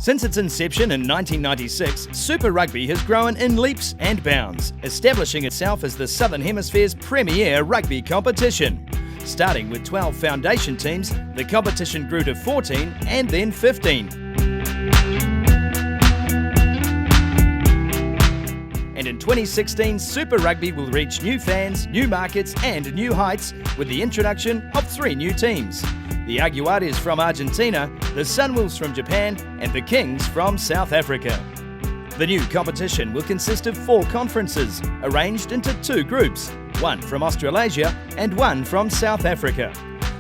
Since its inception in 1996, Super Rugby has grown in leaps and bounds, establishing itself as the Southern Hemisphere's premier rugby competition. Starting with 12 foundation teams, the competition grew to 14 and then 15. And in 2016, Super Rugby will reach new fans, new markets and new heights with the introduction of 3 new teams. The Aguares from Argentina, the Sunwolves from Japan and the Kings from South Africa. The new competition will consist of 4 conferences, arranged into 2 groups, one from Australasia and one from South Africa.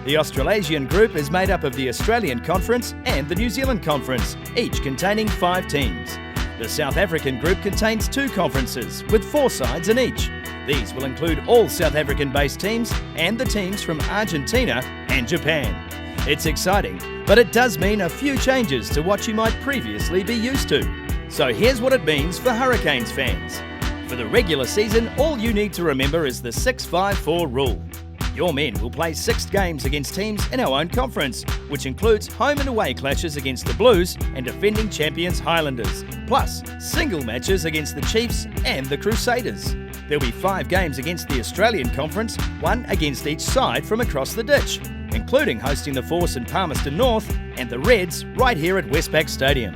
The Australasian group is made up of the Australian Conference and the New Zealand Conference, each containing 5 teams. The South African group contains 2 conferences, with 4 sides in each. These will include all South African-based teams and the teams from Argentina and Japan. It's exciting, but it does mean a few changes to what you might previously be used to. So here's what it means for Hurricanes fans. For the regular season, all you need to remember is the 6-5-4 rule. Your men will play 6 games against teams in our own conference, which includes home and away clashes against the Blues and defending champions Highlanders, plus single matches against the Chiefs and the Crusaders. There'll be 5 games against the Australian Conference, 1 against each side from across the ditch, including hosting the Force in Palmerston North and the Reds right here at Westpac Stadium.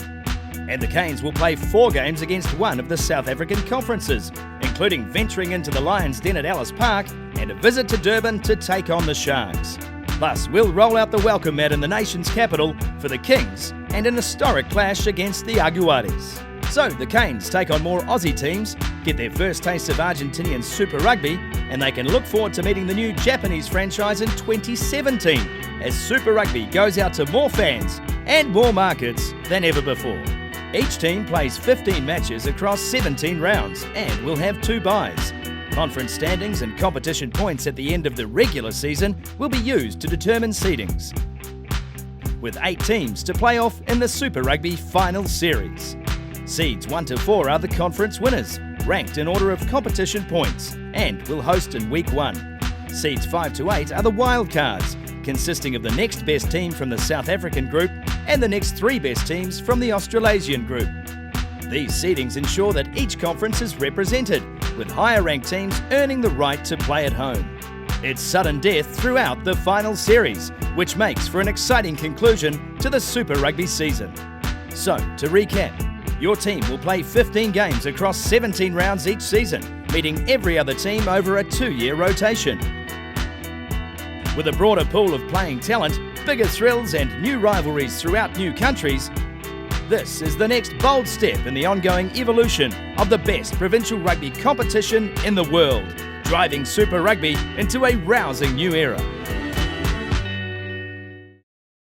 And the Canes will play 4 games against one of the South African conferences, including venturing into the Lions' Den at Ellis Park and a visit to Durban to take on the Sharks. Plus, we'll roll out the welcome mat in the nation's capital for the Kings and an historic clash against the Aguares. So the Canes take on more Aussie teams, get their first taste of Argentinian Super Rugby, and they can look forward to meeting the new Japanese franchise in 2017 as Super Rugby goes out to more fans and more markets than ever before. Each team plays 15 matches across 17 rounds and will have 2 byes. Conference standings and competition points at the end of the regular season will be used to determine seedings, with 8 teams to play off in the Super Rugby Final Series. Seeds 1 to 4 are the conference winners, ranked in order of competition points, and will host in Week 1. Seeds 5 to 8 are the wild cards, consisting of the next best team from the South African group and the next 3 best teams from the Australasian group. These seedings ensure that each conference is represented, with higher ranked teams earning the right to play at home. It's sudden death throughout the final series, which makes for an exciting conclusion to the Super Rugby season. So, to recap, your team will play 15 games across 17 rounds each season, meeting every other team over a 2-year rotation. With a broader pool of playing talent, bigger thrills and new rivalries throughout new countries, this is the next bold step in the ongoing evolution of the best provincial rugby competition in the world, driving Super Rugby into a rousing new era.